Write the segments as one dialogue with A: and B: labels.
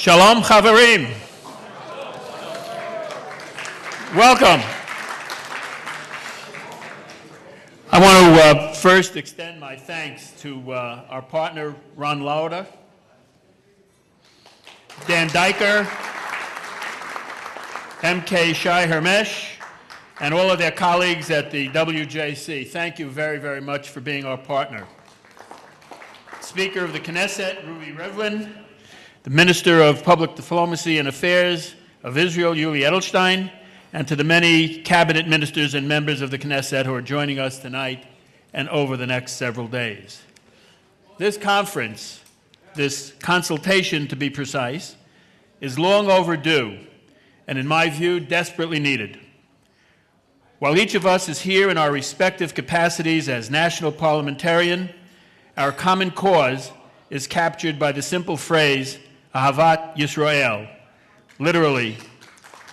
A: Shalom Chaverim. Welcome. I want to first extend my thanks to our partner, Ron Lauder, Dan Diker, M.K. Shai Hermesh, and all of their colleagues at the WJC. Thank you very, very much for being our partner. Speaker of the Knesset, Ruvi Rivlin, the Minister of Public Diplomacy and Affairs of Israel, Yuli Edelstein, and to the many cabinet ministers and members of the Knesset who are joining us tonight and over the next several days. This conference, this consultation to be precise, is long overdue and in my view desperately needed. While each of us is here in our respective capacities as national parliamentarian, our common cause is captured by the simple phrase, Ahavat Yisrael, literally,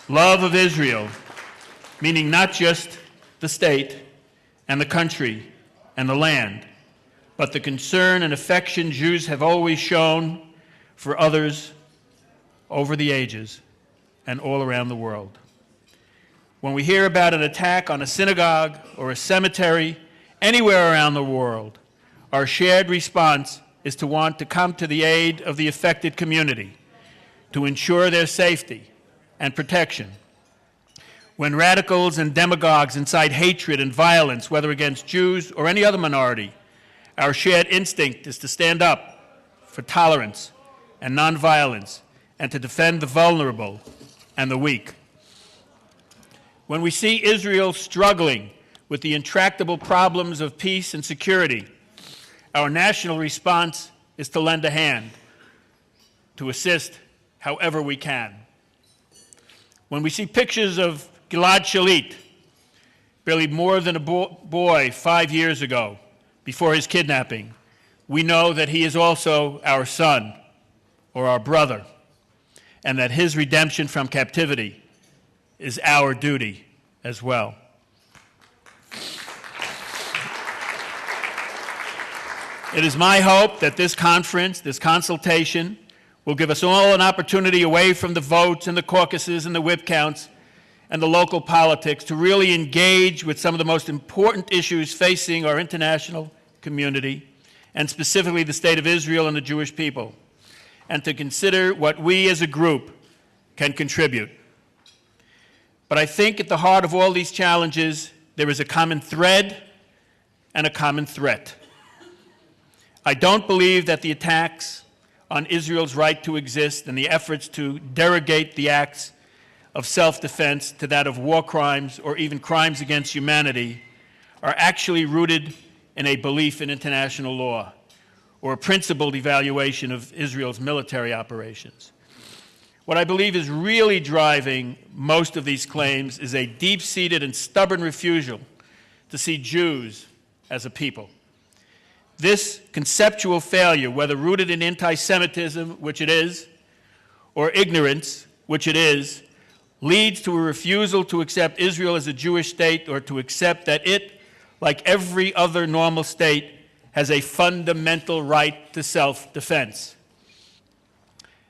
A: love of Israel, meaning not just the state and the country and the land, but the concern and affection Jews have always shown for others over the ages and all around the world. When we hear about an attack on a synagogue or a cemetery anywhere around the world, our shared response is to want to come to the aid of the affected community, to ensure their safety and protection. When radicals and demagogues incite hatred and violence, whether against Jews or any other minority, our shared instinct is to stand up for tolerance and nonviolence and to defend the vulnerable and the weak. When we see Israel struggling with the intractable problems of peace and security, our national response is to lend a hand, to assist however we can. When we see pictures of Gilad Shalit, barely more than a boy 5 years ago, before his kidnapping, we know that he is also our son or our brother, and that his redemption from captivity is our duty as well. It is my hope that this conference, this consultation, will give us all an opportunity away from the votes and the caucuses and the whip counts and the local politics to really engage with some of the most important issues facing our international community, and specifically the state of Israel and the Jewish people, and to consider what we as a group can contribute. But I think at the heart of all these challenges, there is a common thread and a common threat. I don't believe that the attacks on Israel's right to exist and the efforts to derogate the acts of self-defense to that of war crimes or even crimes against humanity are actually rooted in a belief in international law or a principled evaluation of Israel's military operations. What I believe is really driving most of these claims is a deep-seated and stubborn refusal to see Jews as a people. This conceptual failure, whether rooted in anti-Semitism, which it is, or ignorance, which it is, leads to a refusal to accept Israel as a Jewish state or to accept that it, like every other normal state, has a fundamental right to self-defense.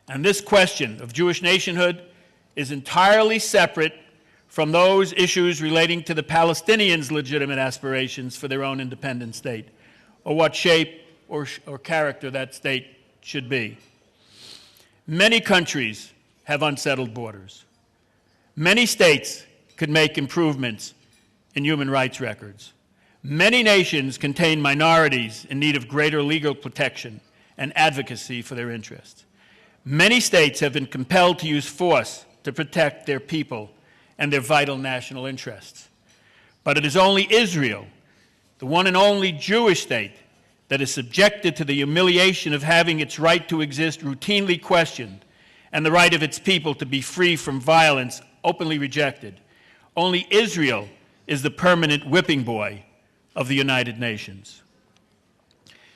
A: And this question of Jewish nationhood is entirely separate from those issues relating to the Palestinians' legitimate aspirations for their own independent state, or what shape or character that state should be. Many countries have unsettled borders. Many states could make improvements in human rights records. Many nations contain minorities in need of greater legal protection and advocacy for their interests. Many states have been compelled to use force to protect their people and their vital national interests. But it is only Israel, the one and only Jewish state, that is subjected to the humiliation of having its right to exist routinely questioned and the right of its people to be free from violence openly rejected. Only Israel is the permanent whipping boy of the United Nations.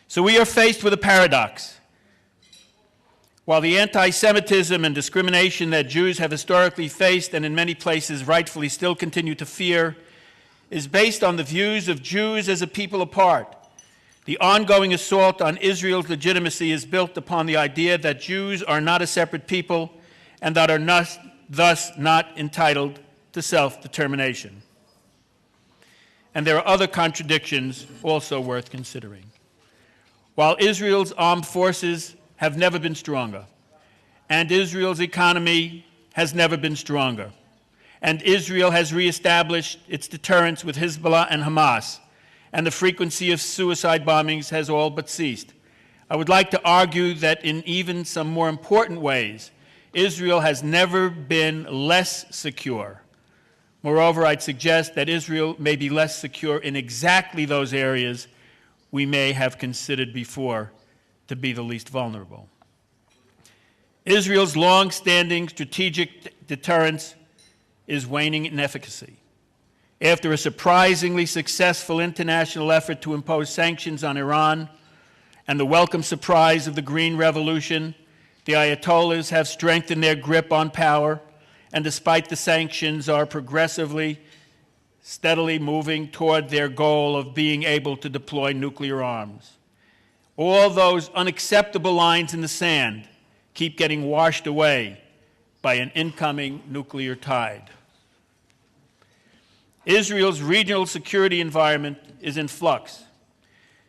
A: So we are faced with a paradox. While the anti-Semitism and discrimination that Jews have historically faced and in many places rightfully still continue to fear is based on the views of Jews as a people apart, The ongoing assault on Israel's legitimacy is built upon the idea that Jews are not a separate people and that are thus not entitled to self-determination. And there are other contradictions also worth considering. While Israel's armed forces have never been stronger, and Israel's economy has never been stronger, and Israel has reestablished its deterrence with Hezbollah and Hamas, and the frequency of suicide bombings has all but ceased, I would like to argue that in even some more important ways, Israel has never been less secure. Moreover, I'd suggest that Israel may be less secure in exactly those areas we may have considered before to be the least vulnerable. Israel's long-standing strategic deterrence is waning in efficacy. After a surprisingly successful international effort to impose sanctions on Iran and the welcome surprise of the Green Revolution, the Ayatollahs have strengthened their grip on power, and despite the sanctions are progressively, steadily moving toward their goal of being able to deploy nuclear arms. All those unacceptable lines in the sand keep getting washed away by an incoming nuclear tide. Israel's regional security environment is in flux.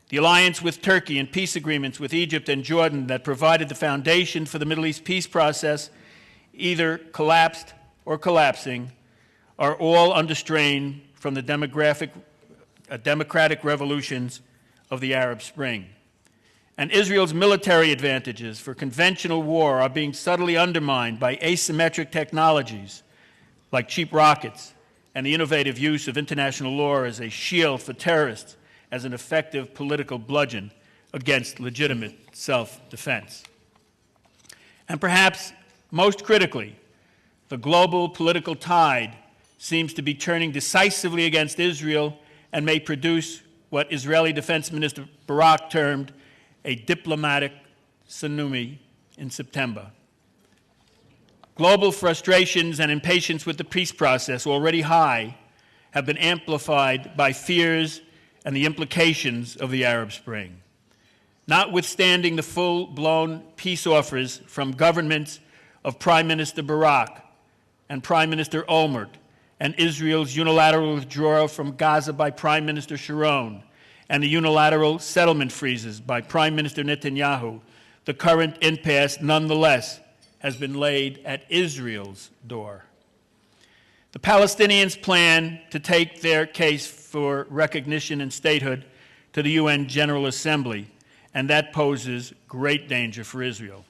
A: The alliance with Turkey and peace agreements with Egypt and Jordan that provided the foundation for the Middle East peace process either collapsed or collapsing are all under strain from the democratic revolutions of the Arab Spring. And Israel's military advantages for conventional war are being subtly undermined by asymmetric technologies like cheap rockets and the innovative use of international law as a shield for terrorists, as an effective political bludgeon against legitimate self-defense. And perhaps most critically, the global political tide seems to be turning decisively against Israel and may produce what Israeli Defense Minister Barak termed a diplomatic tsunami in September. Global frustrations and impatience with the peace process, already high, have been amplified by fears and the implications of the Arab Spring. Notwithstanding the full-blown peace offers from governments of Prime Minister Barak and Prime Minister Olmert, and Israel's unilateral withdrawal from Gaza by Prime Minister Sharon, and the unilateral settlement freezes by Prime Minister Netanyahu, the current impasse nonetheless has been laid at Israel's door. The Palestinians plan to take their case for recognition and statehood to the UN General Assembly, and that poses great danger for Israel.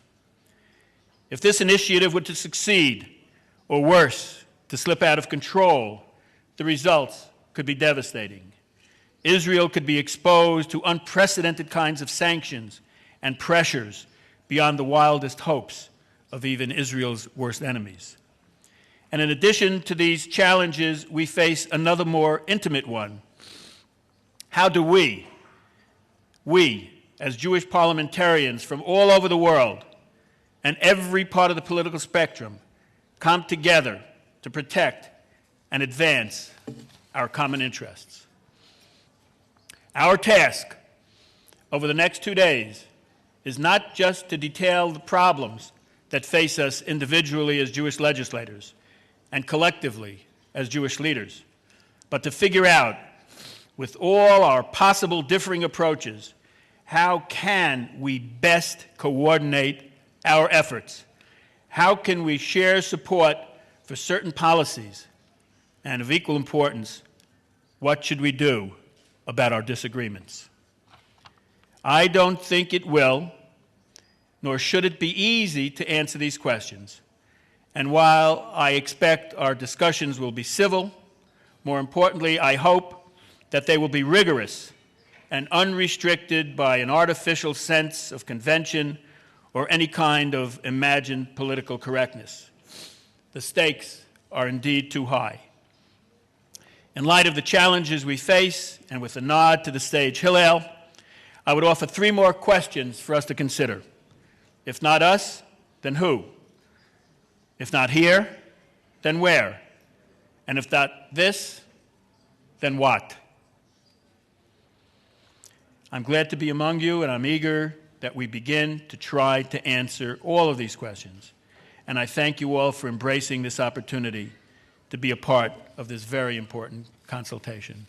A: If this initiative were to succeed, or worse, to slip out of control, the results could be devastating. Israel could be exposed to unprecedented kinds of sanctions and pressures beyond the wildest hopes of even Israel's worst enemies. And in addition to these challenges, we face another more intimate one. How do we as Jewish parliamentarians from all over the world and every part of the political spectrum, come together to protect and advance our common interests? Our task over the next 2 days is not just to detail the problems that face us individually as Jewish legislators and collectively as Jewish leaders, but to figure out, with all our possible differing approaches, how can we best coordinate our efforts? How can we share support for certain policies? And of equal importance, what should we do about our disagreements? I don't think it will, nor should it be easy to answer these questions. And while I expect our discussions will be civil, more importantly, I hope that they will be rigorous and unrestricted by an artificial sense of convention or any kind of imagined political correctness. The stakes are indeed too high. In light of the challenges we face, and with a nod to the sage Hillel, I would offer 3 more questions for us to consider. If not us, then who? If not here, then where? And if not this, then what? I'm glad to be among you, and I'm eager that we begin to try to answer all of these questions. And I thank you all for embracing this opportunity to be a part of this very important consultation.